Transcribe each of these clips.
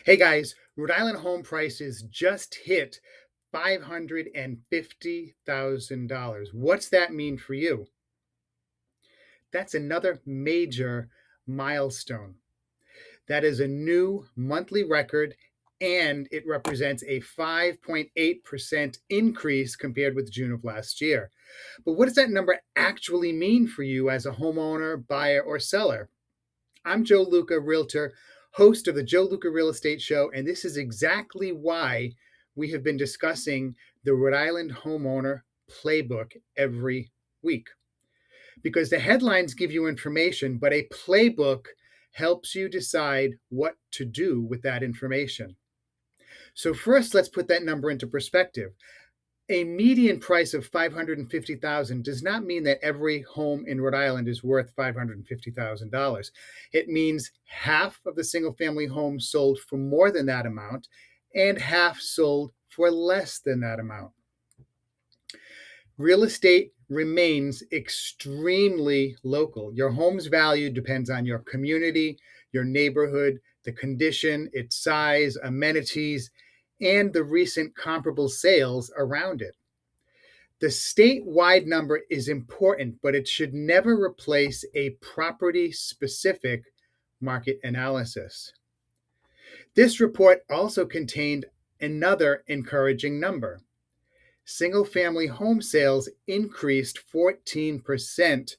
Hey guys, Rhode Island home prices just hit $550,000. What's that mean for you? That's another major milestone. That is a new monthly record, and it represents a 5.8% increase compared with June of last year. But what does that number actually mean for you as a homeowner, buyer, or seller? I'm Joe Luca, realtor, host of the Joe Luca Real Estate Show, and this is exactly why we have been discussing the Rhode Island Homeowner Playbook every week. Because the headlines give you information, but a playbook helps you decide what to do with that information. So first, let's put that number into perspective. A median price of $550,000 does not mean that every home in Rhode Island is worth $550,000. It means half of the single-family homes sold for more than that amount and half sold for less than that amount. Real estate remains extremely local. Your home's value depends on your community, your neighborhood, the condition, its size, amenities, and the recent comparable sales around it. The statewide number is important, but it should never replace a property-specific market analysis. This report also contained another encouraging number. Single-family home sales increased 14%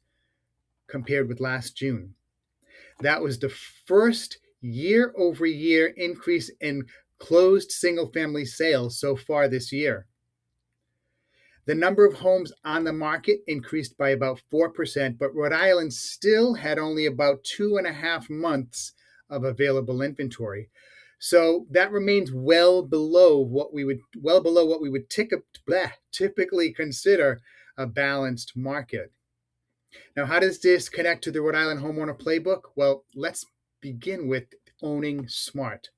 compared with last June. That was the first year-over-year increase in closed single-family sales so far this year. The number of homes on the market increased by about 4%, but Rhode Island still had only about 2.5 months of available inventory. So that remains well below what we would typically consider a balanced market. Now, how does this connect to the Rhode Island Homeowner Playbook? Well, let's begin with owning smart.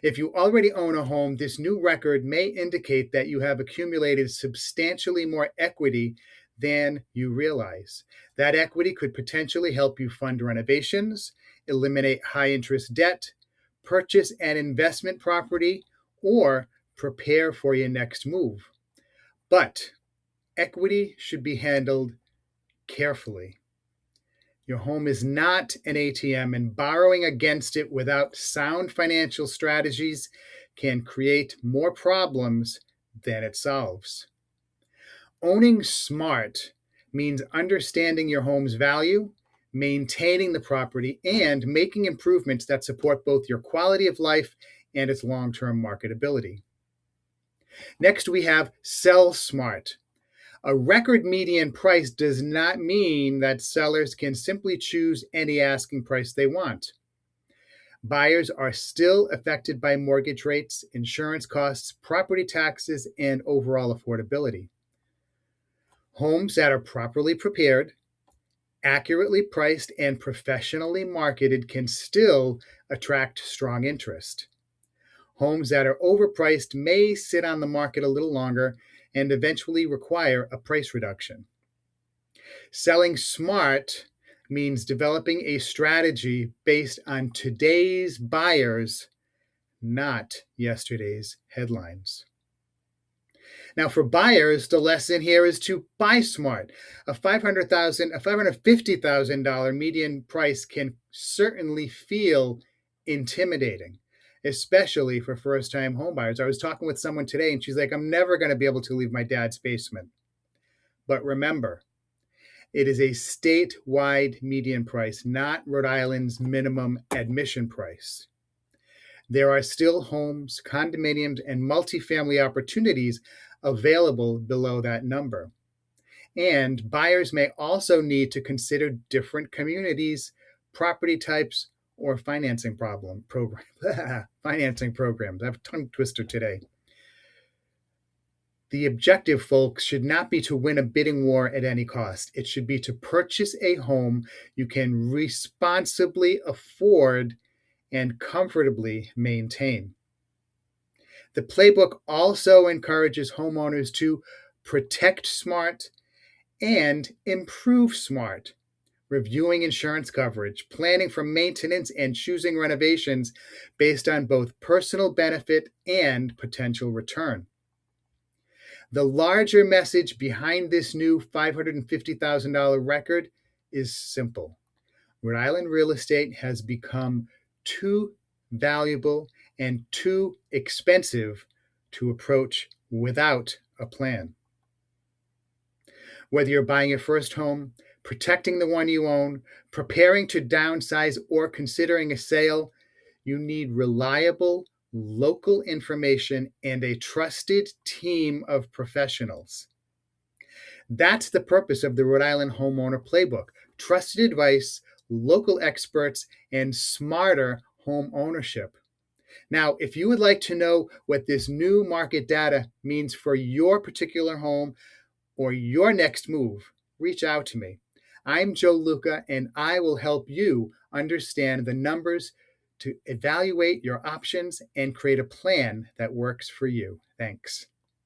If you already own a home, this new record may indicate that you have accumulated substantially more equity than you realize. That equity could potentially help you fund renovations, eliminate high-interest debt, purchase an investment property, or prepare for your next move. But equity should be handled carefully. Your home is not an ATM, and borrowing against it without sound financial strategies can create more problems than it solves. Owning smart means understanding your home's value, maintaining the property, and making improvements that support both your quality of life and its long-term marketability. Next, we have sell smart. A record median price does not mean that sellers can simply choose any asking price they want. Buyers are still affected by mortgage rates, insurance costs, property taxes, and overall affordability. Homes that are properly prepared, accurately priced, and professionally marketed can still attract strong interest. Homes that are overpriced may sit on the market a little longer and eventually require a price reduction. Selling smart means developing a strategy based on today's buyers, not yesterday's headlines. Now, for buyers, the lesson here is to buy smart. A $550,000 median price can certainly feel intimidating, especially for first-time homebuyers. I was talking with someone today, and she's like, I'm never going to be able to leave my dad's basement. But remember, it is a statewide median price, not Rhode Island's minimum admission price. There are still homes, condominiums, and multifamily opportunities available below that number. And buyers may also need to consider different communities, property types, or financing programs. I have a tongue twister today. The objective, folks, should not be to win a bidding war at any cost. It should be to purchase a home you can responsibly afford and comfortably maintain. The playbook also encourages homeowners to protect smart and improve smart. reviewing insurance coverage, planning for maintenance, and choosing renovations based on both personal benefit and potential return. The larger message behind this new $550,000 record is simple. Rhode Island real estate has become too valuable and too expensive to approach without a plan. Whether you're buying your first home, protecting the one you own, preparing to downsize, or considering a sale, you need reliable local information and a trusted team of professionals. That's the purpose of the Rhode Island Homeowner Playbook: trusted advice, local experts, and smarter home ownership. Now, if you would like to know what this new market data means for your particular home or your next move, reach out to me. I'm Joe Luca, and I will help you understand the numbers to evaluate your options and create a plan that works for you. Thanks.